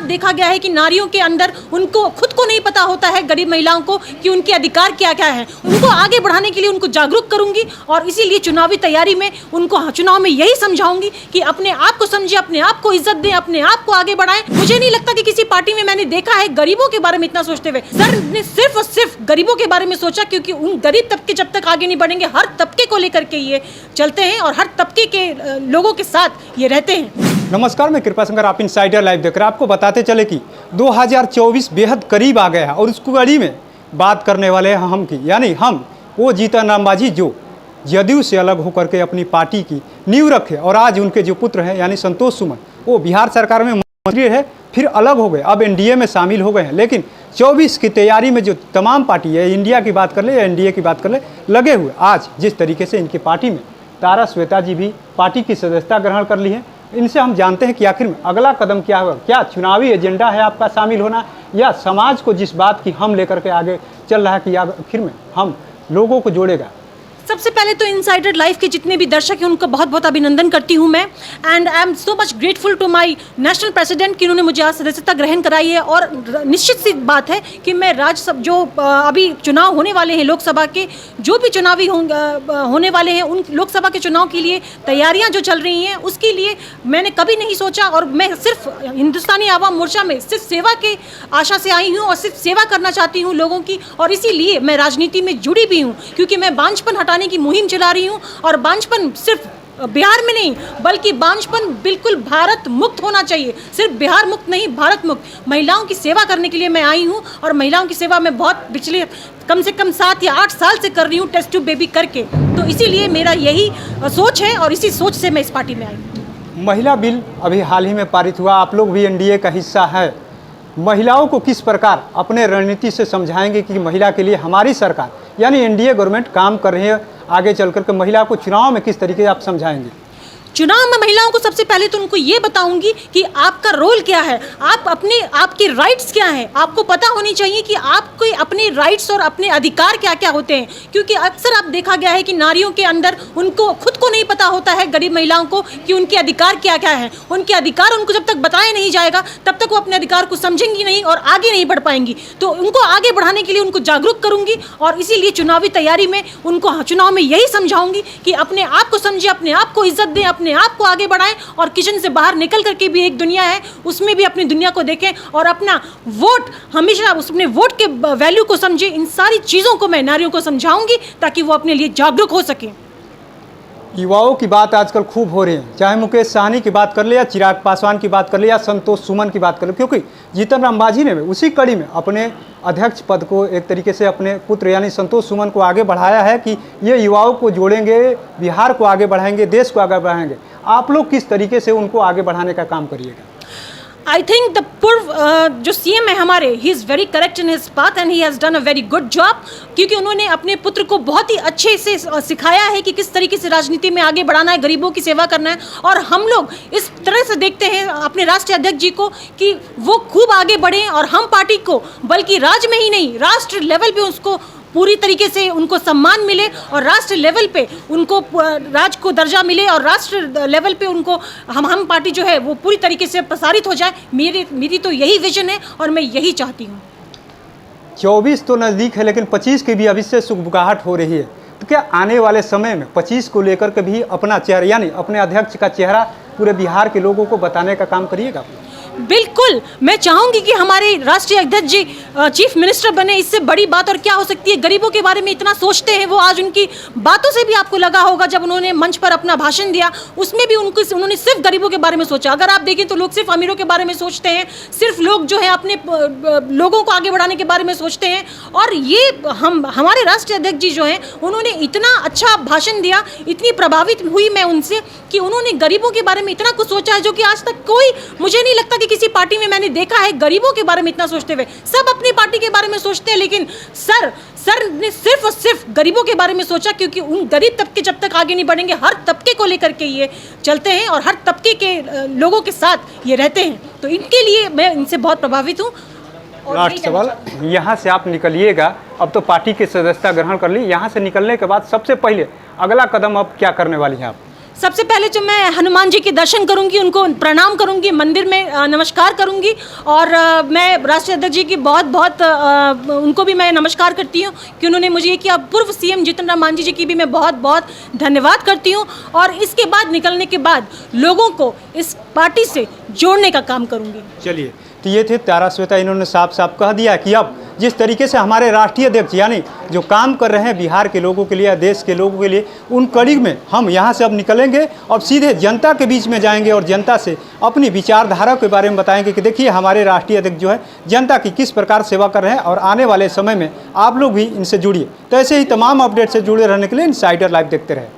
देखा गया है कि नारियों के अंदर उनको खुद को नहीं पता होता है, गरीब महिलाओं को, कि उनके अधिकार क्या क्या है। उनको आगे बढ़ाने के लिए उनको जागरूक करूंगी और इसीलिए चुनावी तैयारी में उनको चुनाव में यही समझाऊंगी कि अपने आप को समझे, अपने आप को इज्जत दें, अपने आप को आगे बढ़ाएं। मुझे नहीं लगता कि किसी पार्टी में मैंने देखा है गरीबों के बारे में इतना सोचते हुए। सर ने सिर्फ और सिर्फ गरीबों के बारे में सोचा, क्योंकि उन गरीब तबके जब तक आगे नहीं बढ़ेंगे, हर तबके को लेकर के ये चलते हैं और हर तबके के लोगों के साथ ये रहते हैं। नमस्कार, मैं कृपा शंकर, आप इनसाइडर लाइव देख रहे हैं। आपको बताते चले कि 2024 बेहद करीब आ गया है और उसकी कड़ी में बात करने वाले हैं हम की, यानी हम वो जीतन राम मांझी जो जदयू से अलग होकर के अपनी पार्टी की नींव रखे और आज उनके जो पुत्र हैं यानी संतोष सुमन, वो बिहार सरकार में मंत्री है, फिर अलग हो गए, अब एनडीए में शामिल हो गए हैं। लेकिन 24 की तैयारी में जो तमाम पार्टी है, इंडिया की बात कर ले या एनडीए की बात कर ले, लगे हुए। आज जिस तरीके से इनकी पार्टी में तारा श्वेता जी भी पार्टी की सदस्यता ग्रहण कर ली है, इनसे हम जानते हैं कि आखिर में अगला कदम क्या होगा। क्या चुनावी एजेंडा है आपका शामिल होना, या समाज को जिस बात की हम लेकर के आगे चल रहा है कि आखिर में हम लोगों को जोड़ेगा। सबसे पहले तो इनसाइडर लाइफ के जितने भी दर्शक हैं उनका बहुत बहुत अभिनंदन करती हूं मैं, and I am so much grateful to my national president कि उन्होंने मुझे आज सदस्यता ग्रहण कराई है। और निश्चित सी बात है कि मैं राज्यसभा जो अभी चुनाव होने वाले हैं, लोकसभा के जो भी चुनावी होने वाले हैं, उन लोकसभा के चुनाव के लिए तैयारियाँ जो चल रही हैं, उसके लिए मैंने कभी नहीं सोचा, और मैं सिर्फ हिंदुस्तानी आवाम मोर्चा में सिर्फ सेवा के आशा से आई हूँ और सिर्फ सेवा करना चाहती हूँ लोगों की। और इसीलिए मैं राजनीति में जुड़ी भी हूँ, क्योंकि मैं बांझपन हटाने की मुहिम चला रही हूं। और बांझपन सिर्फ बिहार में नहीं, बल्कि बांझपन बिल्कुल भारत मुक्त होना चाहिए। सिर्फ बिहार मुक्त नहीं, भारत मुक्त। महिलाओं की सेवा करने के लिए मैं आई हूं और महिलाओं की सेवा मैं बहुत पिछले कम से कम 7 या 8 साल से कर रही हूं, टेस्ट ट्यूब बेबी करके। तो इसीलिए मेरा यही सोच है और इसी सोच से मैं इस पार्टी में आई हूँ। महिला बिल अभी हाल ही में पारित हुआ, आप लोग भी एनडीए का हिस्सा है। महिलाओं को किस प्रकार अपने रणनीति से समझाएंगे कि महिला के लिए हमारी सरकार यानी एनडीए गवर्नमेंट काम कर रही है, आगे चल करके महिला को चुनाव में किस तरीके से आप समझाएंगे? चुनाव में महिलाओं को सबसे पहले तो उनको ये बताऊंगी कि आपका रोल क्या है, आपके राइट्स क्या हैं। आपको पता होनी चाहिए कि आपके अपने राइट्स और अपने अधिकार क्या क्या होते हैं, क्योंकि अक्सर आप देखा गया है कि नारियों के अंदर उनको खुद को नहीं पता होता है, गरीब महिलाओं को, कि उनके अधिकार क्या क्या है। उनके अधिकार उनको जब तक बताया नहीं जाएगा तब तक वो अपने अधिकार को समझेंगी नहीं और आगे नहीं बढ़ पाएंगी। तो उनको आगे बढ़ाने के लिए उनको जागरूक करूंगी और इसीलिए चुनावी तैयारी में उनको चुनाव में यही समझाऊंगी कि अपने आप को समझे, अपने आप को इज्जत दें, अपने आप को आगे बढ़ाएं और किचन से बाहर निकल करके भी एक दुनिया है, उसमें भी अपनी दुनिया को देखें और अपना वोट हमेशा अपने वोट के वैल्यू को समझें। इन सारी चीज़ों को मैं नारियों को समझाऊंगी ताकि वो अपने लिए जागरूक हो सके। युवाओं की बात आजकल खूब हो रही है, चाहे मुकेश सहनी की बात कर ले या चिराग पासवान की बात कर ले या संतोष सुमन की बात कर ले, क्योंकि जीतन राम मांझी ने उसी कड़ी में अपने अध्यक्ष पद को एक तरीके से अपने पुत्र यानी संतोष सुमन को आगे बढ़ाया है कि ये युवाओं को जोड़ेंगे, बिहार को आगे बढ़ाएंगे, देश को आगे बढ़ाएंगे। आप लोग किस तरीके से उनको आगे बढ़ाने का काम करिएगा? आई थिंक द पूर्व जो सीएम है हमारे, he is very correct in his path and he has done a very good job, क्योंकि उन्होंने अपने पुत्र को बहुत ही अच्छे से सिखाया है कि किस तरीके से राजनीति में आगे बढ़ाना है, गरीबों की सेवा करना है। और हम लोग इस तरह से देखते हैं अपने राष्ट्रीय अध्यक्ष जी को कि वो खूब आगे बढ़ें और हम पार्टी को बल्कि राज्य में ही नहीं, राष्ट्र लेवल पे उसको पूरी तरीके से उनको सम्मान मिले और राष्ट्र लेवल पे उनको राज्य को दर्जा मिले और राष्ट्र लेवल पे उनको हम पार्टी जो है वो पूरी तरीके से प्रसारित हो जाए। मेरी तो यही विजन है और मैं यही चाहती हूँ। 24 तो नज़दीक है, लेकिन 25 की भी अभी से सुगबुगाहट हो रही है। तो क्या आने वाले समय में 25 को लेकर के भी अपना चेहरा यानी अपने अध्यक्ष का चेहरा पूरे बिहार के लोगों को बताने का काम करिएगा? बिल्कुल, मैं चाहूंगी कि हमारे राष्ट्रीय अध्यक्ष जी चीफ मिनिस्टर बने। इससे बड़ी बात और क्या हो सकती है। गरीबों के बारे में इतना सोचते हैं वो, आज उनकी बातों से भी आपको लगा होगा जब उन्होंने मंच पर अपना भाषण दिया, उसमें भी उन्होंने सिर्फ गरीबों के बारे में सोचा। अगर आप देखें तो लोग सिर्फ अमीरों के बारे में सोचते हैं, सिर्फ लोग जो है अपने लोगों को आगे बढ़ाने के बारे में सोचते हैं। और ये हमारे राष्ट्रीय अध्यक्ष जी जो हैं, उन्होंने इतना अच्छा भाषण दिया, इतनी प्रभावित हुई मैं उनसे कि उन्होंने गरीबों के बारे में इतना कुछ सोचा है जो कि आज तक कोई, मुझे नहीं लगता किसी पार्टी में मैंने देखा है गरीबों के बारे में इतना सोचते हुए। सब अपनी पार्टी के बारे में सोचते हैं, लेकिन सर ने सिर्फ और सिर्फ गरीबों के बारे में सोचा, क्योंकि उन गरीब तबके जब तक आगे नहीं बढ़ेंगे, हर तबके को लेकर के ये चलते हैं और हर तबके के लोगों के साथ ये रहते हैं। तो इनके लिए मैं इनसे बहुत प्रभावित हूँ। लास्ट सवाल, यहाँ से आप निकलिएगा, अब तो पार्टी की सदस्यता ग्रहण कर ली, यहाँ से निकलने के बाद सबसे पहले अगला कदम अब क्या करने वाली हैं आप? सबसे पहले जो मैं हनुमान जी के दर्शन करूंगी, उनको प्रणाम करूंगी, मंदिर में नमस्कार करूंगी और मैं राष्ट्रीय अध्यक्ष जी की बहुत बहुत उनको भी मैं नमस्कार करती हूं कि उन्होंने मुझे ये किया। पूर्व सीएम जीतन राम मांझी जी की भी मैं बहुत बहुत धन्यवाद करती हूं और इसके बाद निकलने के बाद लोगों को इस पार्टी से जोड़ने का काम करूंगी। चलिए, तो ये थे तारा श्वेता। इन्होंने साफ साफ कह दिया कि अब जिस तरीके से हमारे राष्ट्रीय अध्यक्ष यानी जो काम कर रहे हैं बिहार के लोगों के लिए, देश के लोगों के लिए, उन कड़ी में हम यहाँ से अब निकलेंगे और सीधे जनता के बीच में जाएंगे और जनता से अपनी विचारधारा के बारे में बताएंगे कि देखिए हमारे राष्ट्रीय अध्यक्ष जो है जनता की किस प्रकार सेवा कर रहे हैं और आने वाले समय में आप लोग भी इनसे जुड़िए। तो ऐसे ही तमाम अपडेट से जुड़े रहने के लिए इनसाइडर लाइव देखते रहें।